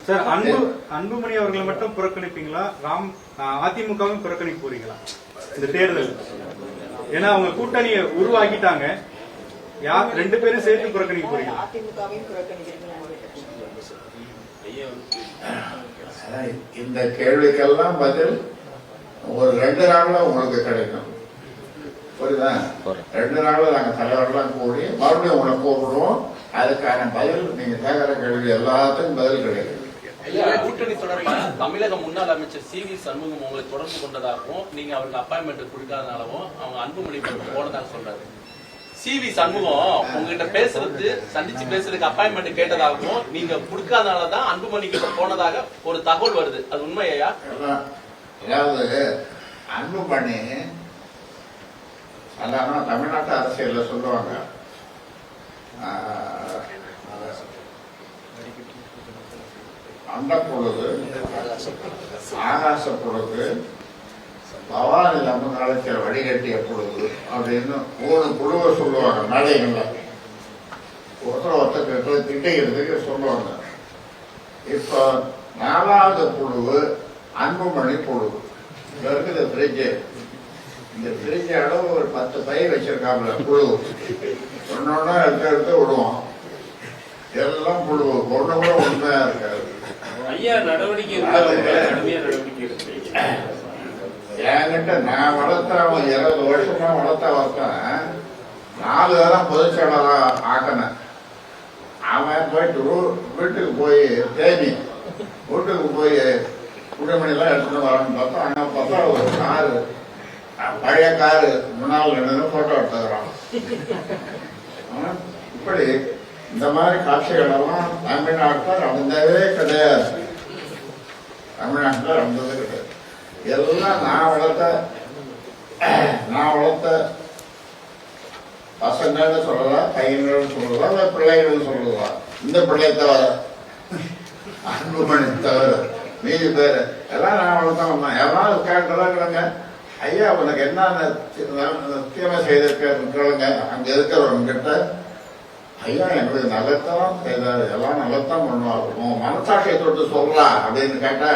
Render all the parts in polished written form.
Sir, Anbumani அவர்களை மட்டும் புறக்கணிப்பீங்களா, அதிமுகவும் புறக்கணிக்க போறீங்களா இந்த தேர்தல்? ஏன்னா அவங்க கூட்டணியை உருவாக்கிட்டாங்க, யார் 2 பேரும் சேர்த்து புறக்கணிக்க போறீங்களா? இந்த கேள்விக்கெல்லாம் பதில் ஒரு 2 நாள்ல உங்களுக்கு கிடைக்கும். புரியுதா? 2 நாள்ல நாங்க தலைவர்கள்லாம் கூடி மறுபடியும் உங்களை கூப்பிடுவோம். அதுக்கான பதில் நீங்க கேட்கிற கேள்வி எல்லாத்துக்கும் பதில் கிடைக்கும். கூட்டணி தொடர்பாக தமிழக முன்னாள் அமைச்சர் சி.வி. சண்முகம் உங்களை தொடர்பு கொண்டதாகவும், நீங்க அவருக்கு அப்பாயின்மெண்ட் கொடுக்காதனாலவும் அவங்க அன்புமணி போனதாக சொல்றாரு. சி.வி. சண்முகம் உங்ககிட்ட சந்திச்சு பேசுறதுக்கு அப்பாயின்மெண்ட் கேட்டதாகவும், நீங்க கொடுக்காதனாலதான் அன்புமணி கிட்ட போனதாக ஒரு தகவல் வருது. அது உண்மையா? அதாவது அன்புமணி சாதாரண தமிழ்நாட்டு அரசியல்ல சொல்லுவாங்க, அந்த பொழுது ஆகாச பொழுது பவானி நம்ம காலத்தில் வடிகட்டிய பொழுது அப்படின்னு 3 குழுவை சொல்லுவாங்க. மேடைகள்ல ஒருத்தருக்கு திட்டுகிறதுக்கு சொல்லுவாங்க. இப்ப 4வது குழு அன்புமணி குழு இருக்குது. ஃப்ரிட்ஜு, இந்த ஃப்ரிட்ஜ் அளவு ஒரு 10 பை வச்சிருக்காங்க குழு. ஒன்னொன்னா எடுத்து விடுவோம். எல்லாம் புழு, ஒண்ணு கூட உண்மையா இருக்காது. ஐயா நடவடிக்கை என்கிட்ட நான் வளர்த்த 20 வருஷமா வளர்த்த ஒருத்தன் 4 தரம் பொதுச் செயலரா ஆக்கினேன். அவன் போயிட்டு வீட்டுக்கு போய் தேனி வீட்டுக்கு போய் குடிமணிலாம் எடுத்துட்டு வரான்னு பார்த்தா, அங்க பார்த்தா ஒரு காரு, பழைய காரு முன்னாள் நின்று போட்டோ எடுத்துக்கிறான். இப்படி இந்த மாதிரி காட்சிகள் எல்லாம் தமிழ்நாட்டில் நடந்ததே கிடையாது. தமிழ்நாட்டில் நடந்ததே கிடையாது. எல்லாம் நான் வளர்த்த பசங்கள்னு சொல்லலாம், பையன்கள் சொல்லலாம், இல்லை பிள்ளைகள் சொல்லலாம். இந்த பிள்ளை தவிர, அன்புமணி தவிர மீதி பேர் எல்லாம் நான் வளர்த்தவன். எல்லாம் கேட்டுறாங்க, ஐயா உனக்கு என்ன தீமை செய்திருக்க அங்க இருக்கிறவங்க கிட்ட, ஐயா எங்களுக்கு நல்லத்தான் செய்தாரு, எல்லாம் நல்லத்தான் பண்ணுவாரு, உன் மனசாட்சியை தொட்டு சொல்லலாம் அப்படின்னு கேட்டா,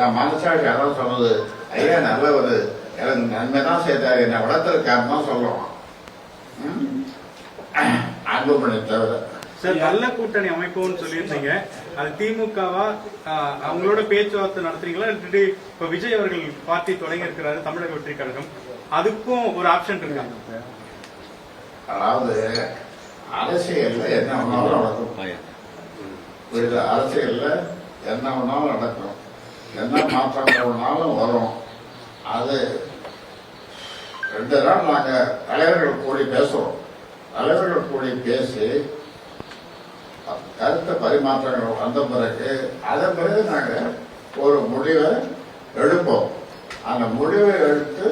என் மனசாட்சி அதான் சொன்னது, ஐயா நல்லவர், எனக்கு நன்மைதான் செய்தாரு, என்னை வளர்த்திருக்காருன்னு தான் சொல்லுவான். அன்புமணி தவிர. சார், நல்ல கூட்டணி அமைப்போம்னு சொல்லியிருந்தீங்க, அது திமுகவா அவங்களோட பேச்சுவார்த்தை நடத்துறீங்களா? இப்ப விஜய் அவர்கள் பார்ட்டி தொடங்கி இருக்கிறாரு, தமிழக வெற்றி கழகம், அதுக்கும் ஒரு ஆப்ஷன் இருக்காங்க. அதாவது அரசியல்ல என்ன ஒன்னாலும் நடக்கும். அரசியல்ல என்ன ஒன்னாலும் நடக்கும், என்ன மாற்றங்கள் ஒன்னாலும் வரும். அது 2 நாள் நாங்க தலைவர்கள் கூடி பேசுறோம். தலைவர்கள் கூடி பேசி கருத்து பரிமாற்றங்கள் வந்த பிறகு அதன் பிறகு நாங்க ஒரு முடிவை எடுப்போம். அந்த முடிவை எடுத்து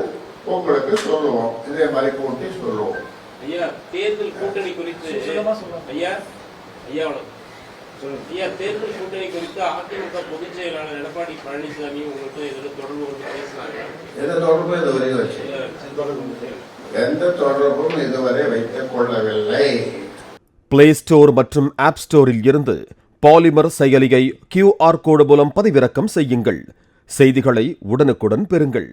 உங்களுக்கு சொல்லுவோம். இதே மாதிரி கூட்டி சொல்லுவோம். ஐயா தேர்தல் கூட்டணி குறித்து தேர்தல் கூட்டணி குறித்து அதிமுக பொதுச் செயலாளர் எடப்பாடி பழனிசாமி உங்களுக்கு இதில் தொடர்பு கொண்டு பேசினாங்க. எந்த தொடர்பும் இதுவரை வச்சு எந்த தொடர்பும் இதுவரை வைத்துக் கொள்ளவில்லை. பிளே ஸ்டோர் மற்றும் ஆப் ஸ்டோரில் இருந்து பாலிமர் செயலியை QR கோடு மூலம் பதிவிறக்கம் செய்யுங்கள். செய்திகளை உடனுக்குடன் பெறுங்கள்.